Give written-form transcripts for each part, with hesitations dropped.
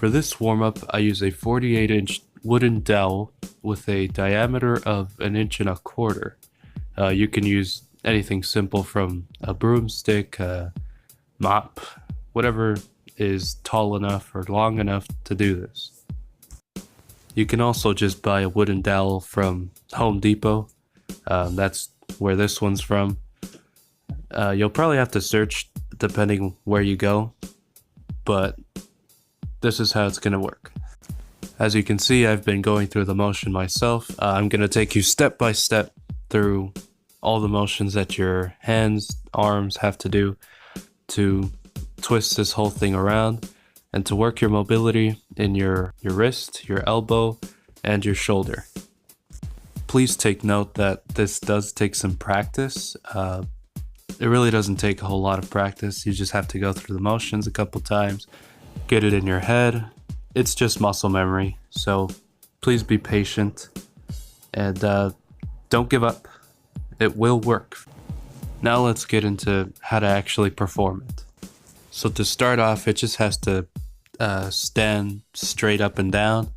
For this warm-up, I use a 48-inch wooden dowel with a diameter of 1.25 inches. You can use anything simple from a broomstick, a mop, whatever is tall enough or long enough to do this. You can also just buy a wooden dowel from Home Depot. That's where this one's from. You'll probably have to search depending where you go, but this is how it's going to work. As you can see, I've been going through the motion myself. I'm going to take you step by step through all the motions that your hands, arms have to do to twist this whole thing around and to work your mobility in your wrist, your elbow, and your shoulder. Please take note that this does take some practice. It really doesn't take a whole lot of practice. You just have to go through the motions a couple times, get it in your head. It's just muscle memory, so please be patient and don't give up. It will work. Now let's get into how to actually perform it. So to start off, it just has to stand straight up and down.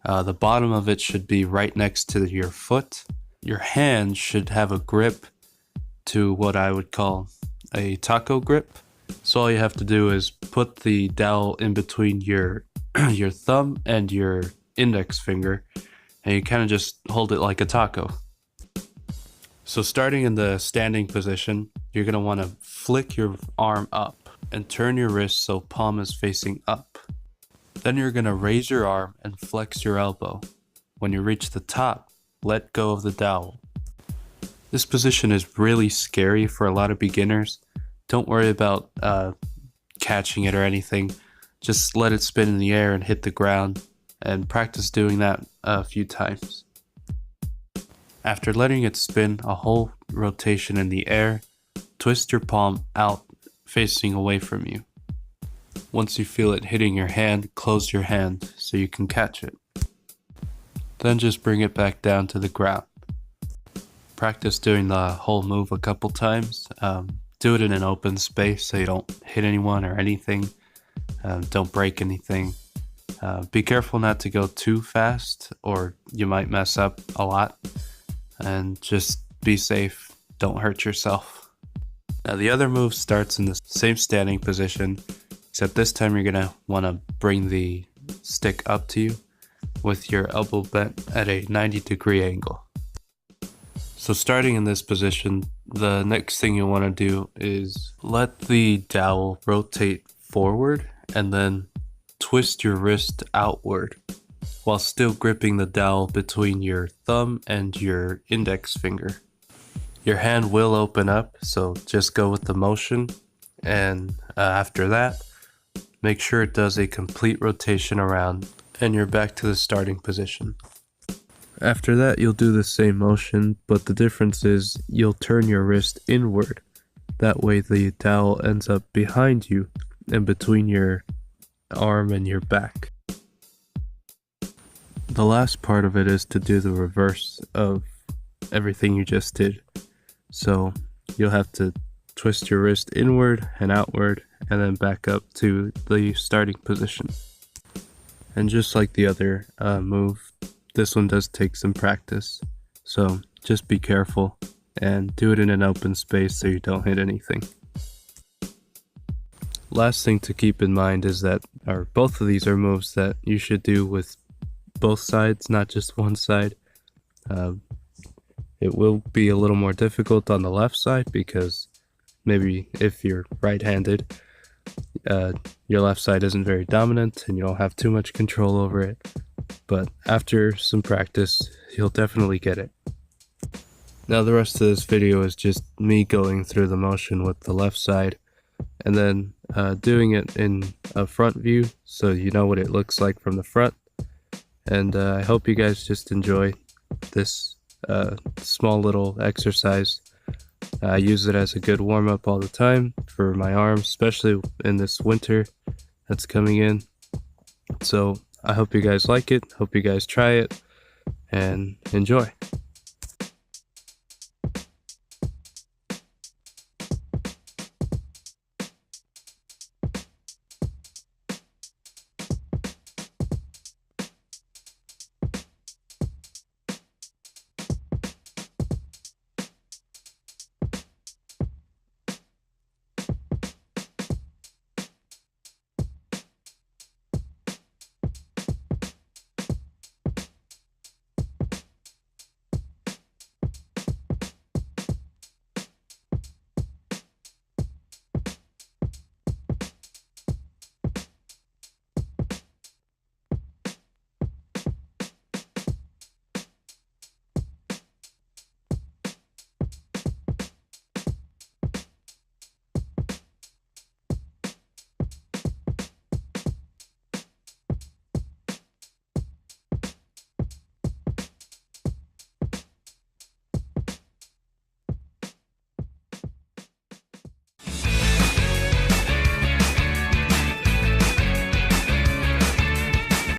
The bottom of it should be right next to your foot. Your hand should have a grip to what I would call a taco grip. So all you have to do is put the dowel in between your thumb and your index finger, and you kind of just hold it like a taco. So starting in the standing position, you're going to want to flick your arm up and turn your wrist so palm is facing up. Then you're going to raise your arm and flex your elbow. When you reach the top, let go of the dowel. This position is really scary for a lot of beginners. Don't worry about catching it or anything. Just let it spin in the air and hit the ground, and practice doing that a few times. After letting it spin a whole rotation in the air, twist your palm out facing away from you. Once you feel it hitting your hand, close your hand so you can catch it. Then just bring it back down to the ground. Practice doing the whole move a couple times. Do it in an open space so you don't hit anyone or anything. Don't break anything. Be careful not to go too fast or you might mess up a lot. And just be safe. Don't hurt yourself. Now the other move starts in the same standing position, except this time you're going to want to bring the stick up to you with your elbow bent at a 90-degree angle. So starting in this position, the next thing you want to do is let the dowel rotate forward and then twist your wrist outward while still gripping the dowel between your thumb and your index finger. Your hand will open up, so just go with the motion, and after that, make sure it does a complete rotation around and you're back to the starting position. After that, you'll do the same motion, but the difference is you'll turn your wrist inward. That way the dowel ends up behind you and between your arm and your back. The last part of it is to do the reverse of everything you just did. So you'll have to twist your wrist inward and outward and then back up to the starting position. And just like the other move, this one does take some practice. So just be careful and do it in an open space so you don't hit anything. Last thing to keep in mind is that both of these are moves that you should do with both sides, not just one side. It will be a little more difficult on the left side because maybe if you're right-handed, your left side isn't very dominant and you don't have too much control over it. But after some practice, you'll definitely get it. Now the rest of this video is just me going through the motion with the left side and then doing it in a front view so you know what it looks like from the front. And I hope you guys just enjoy this small little exercise. I use it as a good warm-up all the time for my arms, especially in this winter that's coming in. So I hope you guys like it, hope you guys try it, and enjoy.